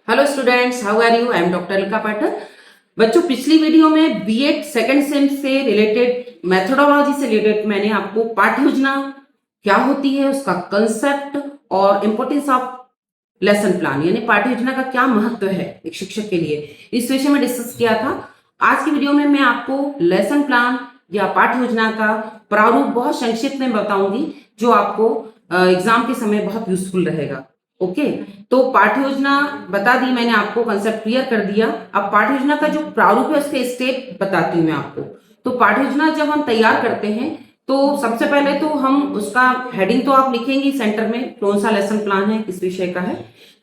Hello students, how are you? I am doctor Alka Pathak. बच्चों, पिछली video में बीएड सेकंड सेम से रिलेटेड मेथोडोलॉजी से रिलेटेड मैंने आपको पाठ्य योजना क्या होती है, उसका कंसेप्ट और इंपॉर्टेंस ऑफ लेसन प्लान यानी पाठ्य योजना का क्या महत्व है एक शिक्षक के लिए, इस विषय में डिस्कस किया था। आज की वीडियो में मैं आपको लेसन प्लान या पाठ्य योजना का प्रारूप बहुत संक्षिप्त में बताऊंगी, जो आपको एग्जाम के समय बहुत यूजफुल रहेगा। ओके, तो पाठ्य योजना बता दी मैंने आपको, कंसेप्ट क्लियर कर दिया। अब पाठ्य योजना का जो प्रारूप है उसके स्टेप बताती हूँ मैं आपको। तो पाठ्य योजना जब हम तैयार करते हैं तो सबसे पहले तो हम उसका हेडिंग तो आप लिखेंगे सेंटर में, कौन सा लेसन प्लान है, किस विषय का है,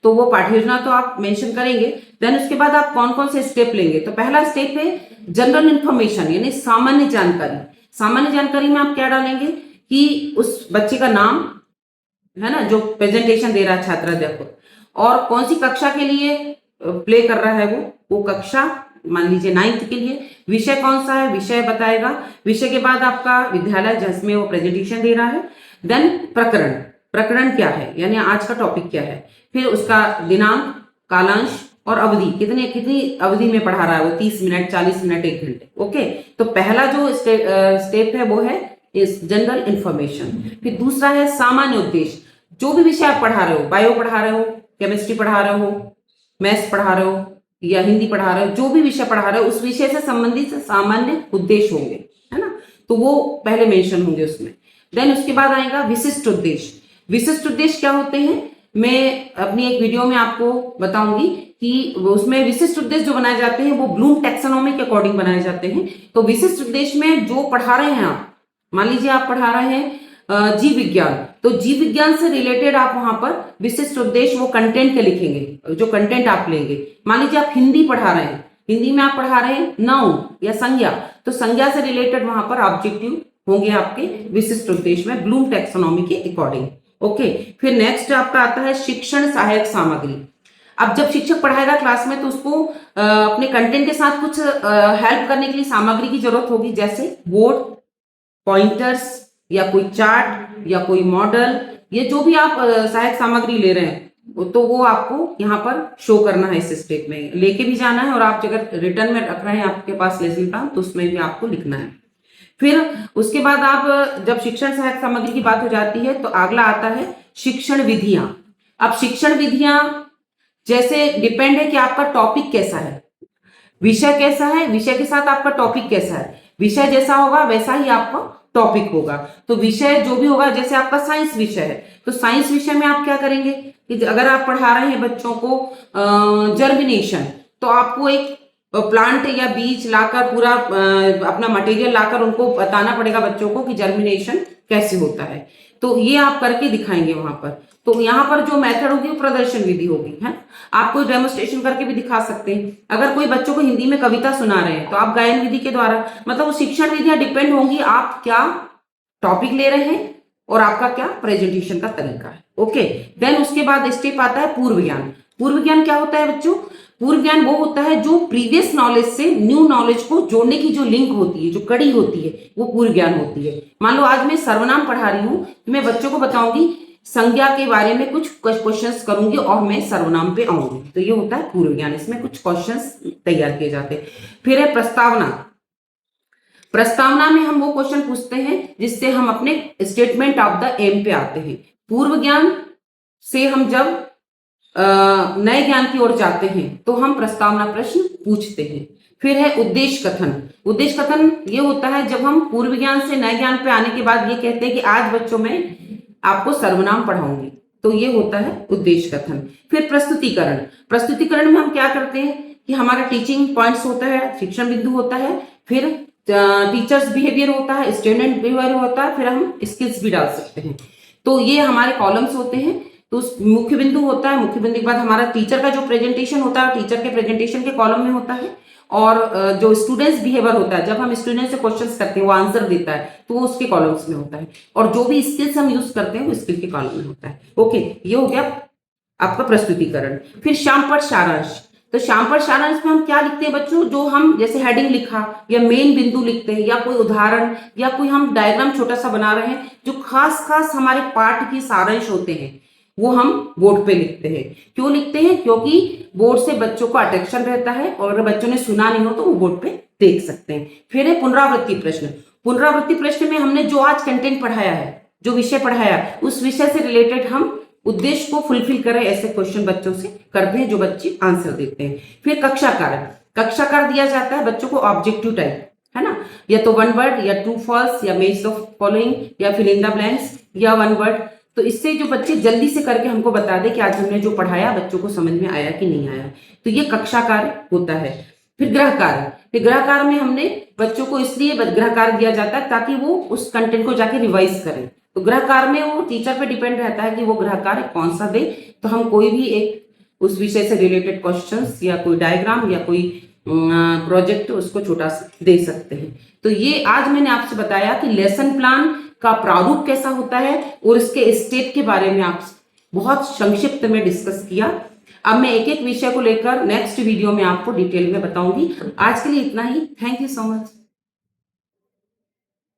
तो वो पाठ्य योजना तो आप मेंशन करेंगे। देन उसके बाद आप कौन कौन से स्टेप लेंगे। तो पहला स्टेप है जनरल इन्फॉर्मेशन यानी सामान्य जानकारी। सामान्य जानकारी में आप क्या डालेंगे कि उस बच्चे का नाम है ना, जो प्रेजेंटेशन दे रहा है छात्राध्यापक, और कौन सी कक्षा के लिए प्ले कर रहा है वो कक्षा मान लीजिए 9th के लिए, विषय कौन सा है विषय बताएगा। विषय के बाद आपका विद्यालय जिसमें वो प्रेजेंटेशन दे रहा है। देन प्रकरण, प्रकरण क्या है यानी आज का टॉपिक क्या है। फिर उसका दिनांक, कालांश और अवधि, कितनी कितनी अवधि में पढ़ा रहा है वो, 30 मिनट, 40 मिनट, 1 घंटे। ओके, तो पहला जो स्टेप है वो है इस जनरल इंफॉर्मेशन। फिर दूसरा है सामान्य उद्देश्य। जो भी विषय आप पढ़ा रहे हो, बायो पढ़ा रहे हो, केमिस्ट्री पढ़ा रहे हो, मैथ्स पढ़ा रहे हो या हिंदी पढ़ा रहे हो, जो भी विषय पढ़ा रहे हो उस विषय से संबंधित सामान्य उद्देश्य होंगे, है ना, तो वो पहले मेंशन होंगे उसमें। देन उसके बाद आएगा विशिष्ट उद्देश्य। विशिष्ट उद्देश्य क्या होते हैं मैं अपनी एक वीडियो में आपको बताऊंगी कि उसमें विशिष्ट उद्देश्य जो बनाए जाते हैं वो ब्लूम टैक्सोनॉमी के अकॉर्डिंग बनाए जाते हैं। तो विशिष्ट उद्देश्य में जो पढ़ा रहे हैं आप, मान लीजिए आप पढ़ा रहे हैं जीव विज्ञान, तो जीव विज्ञान से रिलेटेड आप वहां पर विशिष्ट उद्देश्य वो कंटेंट के लिखेंगे, जो कंटेंट आप लेंगे। मान लीजिए आप हिंदी पढ़ा रहे हैं, हिंदी में आप पढ़ा रहे हैं नाउन या संज्ञा, तो संज्ञा से रिलेटेड वहां पर ऑब्जेक्टिव होंगे आपके विशिष्ट उद्देश्य में ब्लूम टैक्सोनॉमी के अकॉर्डिंग। ओके, फिर नेक्स्ट आपका आता है शिक्षण सहायक सामग्री। अब जब शिक्षक पढ़ाएगा क्लास में तो उसको अपने कंटेंट के साथ कुछ हेल्प करने के लिए सामग्री की जरूरत होगी, जैसे बोर्ड, पॉइंटर्स या कोई चार्ट या कोई मॉडल, ये जो भी आप सहायक सामग्री ले रहे हैं तो वो आपको यहाँ पर शो करना है, इस स्टेप में लेके भी जाना है, और आप अगर रिटर्न में रख रहे हैं आपके पास लेसन प्लान तो उसमें भी आपको लिखना है। फिर उसके बाद आप जब शिक्षण सहायक सामग्री की बात हो जाती है तो अगला आता है शिक्षण विधियां। अब शिक्षण विधियां जैसे डिपेंड है कि आपका टॉपिक कैसा है, विषय कैसा है, विषय के साथ आपका टॉपिक कैसा है। विषय जैसा होगा वैसा ही आपका टॉपिक होगा। तो विषय जो भी होगा, जैसे आपका साइंस विषय है तो साइंस विषय में आप क्या करेंगे कि अगर आप पढ़ा रहे हैं बच्चों को जर्मिनेशन, तो आपको एक प्लांट या बीज लाकर पूरा अपना मटेरियल लाकर उनको बताना पड़ेगा बच्चों को कि जर्मिनेशन कैसे होता है। तो ये आप करके दिखाएंगे वहां पर। तो यहाँ पर जो मेथड होगी वो प्रदर्शन विधि होगी, है। आप कोई डेमोस्ट्रेशन करके भी दिखा सकते हैं। अगर कोई बच्चों को हिंदी में कविता सुना रहे हैं तो आप गायन विधि के द्वारा, मतलब वो शिक्षण विधियां डिपेंड होंगी आप क्या टॉपिक ले रहे हैं और आपका क्या प्रेजेंटेशन का तरीका है। ओके, देन उसके बाद स्टेप आता है पूर्व ज्ञान। पूर्व ज्ञान क्या होता है बच्चों? पूर्व ज्ञान वो होता है जो प्रीवियस नॉलेज से न्यू नॉलेज को जोड़ने की जो लिंक होती है, जो कड़ी होती है, वो पूर्व ज्ञान होती है। मान लो आज मैं सर्वनाम पढ़ा रही हूं तो मैं बच्चों को बताऊंगी संज्ञा के बारे में, कुछ क्वेश्चंस करूंगी और मैं सर्वनाम पे आऊंगी, तो ये होता है पूर्व ज्ञान। इसमें कुछ क्वेश्चंस तैयार किए जाते हैं। फिर है प्रस्तावना। प्रस्तावना में हम वो क्वेश्चन पूछते हैं जिससे हम अपने स्टेटमेंट ऑफ द एम पे आते हैं। पूर्व ज्ञान से हम जब नए ज्ञान की ओर जाते हैं तो हम प्रस्तावना प्रश्न पूछते हैं। फिर है उद्देश्य कथन। उद्देश्य कथन ये होता है जब हम पूर्व ज्ञान से नए ज्ञान पे आने के बाद ये कहते हैं कि आज बच्चों में आपको सर्वनाम पढ़ाऊंगी, तो ये होता है उद्देश्य कथन। फिर प्रस्तुतिकरण। प्रस्तुतिकरण में हम क्या करते हैं कि हमारा टीचिंग पॉइंट्स होता है, शिक्षण बिंदु होता है, फिर टीचर्स बिहेवियर होता है, स्टूडेंट बिहेवियर होता है, फिर हम स्किल्स भी डाल सकते हैं। तो ये हमारे कॉलम्स होते हैं। तो मुख्य बिंदु होता है, मुख्य बिंदु के बाद हमारा टीचर का जो प्रेजेंटेशन होता है टीचर के प्रेजेंटेशन के कॉलम में होता है, और जो स्टूडेंट्स बिहेवियर होता है जब हम स्टूडेंट से क्वेश्चंस करते हैं वो आंसर देता है तो वो उसके कॉलम्स में होता है, और जो भी स्किल्स हम यूज करते हैं वो स्किल के कॉलम में होता है। ओके, ये हो गया आपका प्रस्तुतिकरण। फिर शामपट सारांश। तो शामपट सारांश में हम क्या लिखते हैं बच्चों, जो हम जैसे हेडिंग लिखा या मेन बिंदु लिखते हैं या कोई उदाहरण या कोई हम डायग्राम छोटा सा बना रहे हैं, जो खास खास हमारे पाठ की सारांश होते हैं वो हम बोर्ड पे लिखते हैं। क्यों लिखते हैं? क्योंकि बोर्ड से बच्चों को अटेंशन रहता है और अगर बच्चों ने सुना नहीं हो तो वो बोर्ड पे देख सकते हैं। फिर है पुनरावृत्ति प्रश्न। पुनरावृत्ति प्रश्न में हमने जो आज कंटेंट पढ़ाया है, जो विषय पढ़ाया, उस विषय से रिलेटेड हम उद्देश्य को फुलफिल करें ऐसे क्वेश्चन बच्चों से करते हैं जो बच्चे आंसर देते हैं। फिर कक्षा कार्य, कक्षा कार्य दिया जाता है बच्चों को ऑब्जेक्टिव टाइप, है ना, या तो वन वर्ड या ट्रू फॉल्स या मैच द फॉलोइंग या फिल इन द ब्लैंक्स या वन वर्ड। तो इससे जो बच्चे जल्दी से करके हमको बता दे कि आज हमने जो पढ़ाया बच्चों को समझ में आया कि नहीं आया। तो ये कक्षा कार्य होता है। फिर गृह कार्य, फिर गृह कार्य में हमने बच्चों को इसलिए गृह कार्य दिया जाता है ताकि वो उस कंटेंट को जाके रिवाइज करें। तो गृह कार्य में वो टीचर पे डिपेंड रहता है कि वो गृह कार्य कौन सा दे। तो हम कोई भी एक उस विषय से रिलेटेड क्वेश्चंस या कोई डायग्राम या कोई प्रोजेक्ट उसको छोटा सा दे सकते हैं। तो ये आज मैंने आपसे बताया कि लेसन प्लान का प्रारूप कैसा होता है और इसके स्टेप के बारे में आप बहुत संक्षिप्त में डिस्कस किया। अब मैं एक एक विषय को लेकर नेक्स्ट वीडियो में आपको डिटेल में बताऊंगी। आज के लिए इतना ही। Thank you so much.